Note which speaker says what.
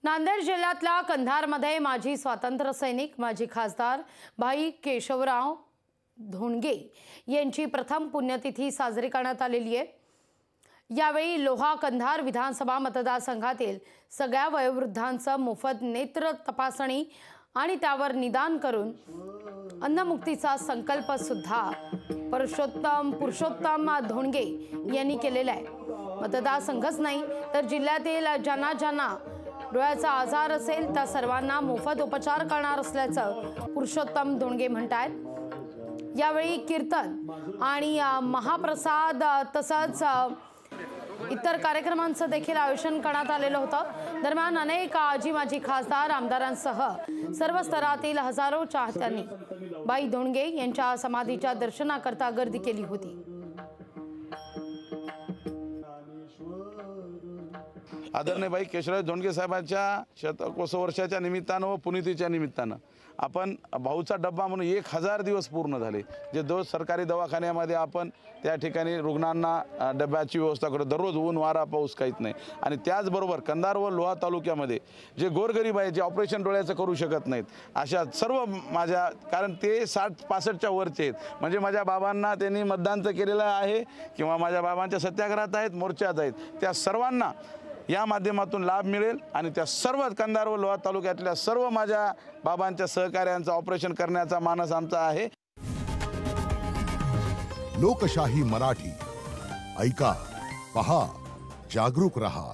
Speaker 1: नांदेड जिल्ह्यातल्या कंधारमध्ये माजी स्वातंत्र्य सैनिक माजी खासदार भाई केशवराव धोंडगे यांची प्रथम पुण्यतिथी साजरी करण्यात आलेली आहे। यावेळी लोहा कंधार विधानसभा मतदारसंघातील सगळ्या वयोवृद्धांचं मोफत नेत्र तपासणी आणि त्यावर निदान करून अन्नमुक्तीचा संकल्प सुद्धा पुरुषोत्तम धोंडगे यांनी केलेला आहे। मतदारसंघच नाही तर जिल्ह्यातील ज्यांना डोळ्याचा आजार असेल त्या सर्वांना मोफत उपचार करणार असल्याचं पुरुषोत्तम धोंडगे म्हणतात। यावेळी कीर्तन आणि महाप्रसाद तसंच इतर कार्यक्रमांचं देखील आयोजन करण्यात आलेलं होतं। दरम्यान अनेक आजी माजी खासदार आमदारांसह सर्व स्तरातील हजारो चाहत्यांनी भाई धोंडगे यांच्या समाधीच्या दर्शनाकरता गर्दी केली होती।
Speaker 2: आदरणीय भाई केशवराव धोंडगे साहेबांच्या शतकोत्सव वर्षाच्या निमित्तानं व पुण्यतिथीच्या निमित्तानं आपण भाऊचा डब्बा म्हणून 1000 दिवस पूर्ण झाले। जे दररोज सरकारी दवाखान्यामध्ये आपण त्या ठिकाणी रुग्णांना डब्याची व्यवस्था करतो, दररोज ऊन वारा पाऊस काहीच नाही। आणि त्याचबरोबर कंधार व लोहा तालुक्यामध्ये जे गोरगरीब आहे, जे ऑपरेशन डोळ्याचं करू शकत नाहीत, अशा सर्व माझ्या, कारण ते 60-65च्या वरचे आहेत, म्हणजे माझ्या बाबांना त्यांनी मतदान केलेलं आहे किंवा माझ्या बाबांच्या सत्याग्रहात आहेत, मोर्चात आहेत, त्या सर्वांना या माध्यमातून लाभ मिळेल। आणि त्या सर्व कंधार व लोहा तालुक्यातल्या सर्व माझ्या बाबांच्या सहकार्यांचं ऑपरेशन करण्याचा मानस आमचा आहे।
Speaker 3: लोकशाही मराठी ऐका, पहा, जागरूक रहा।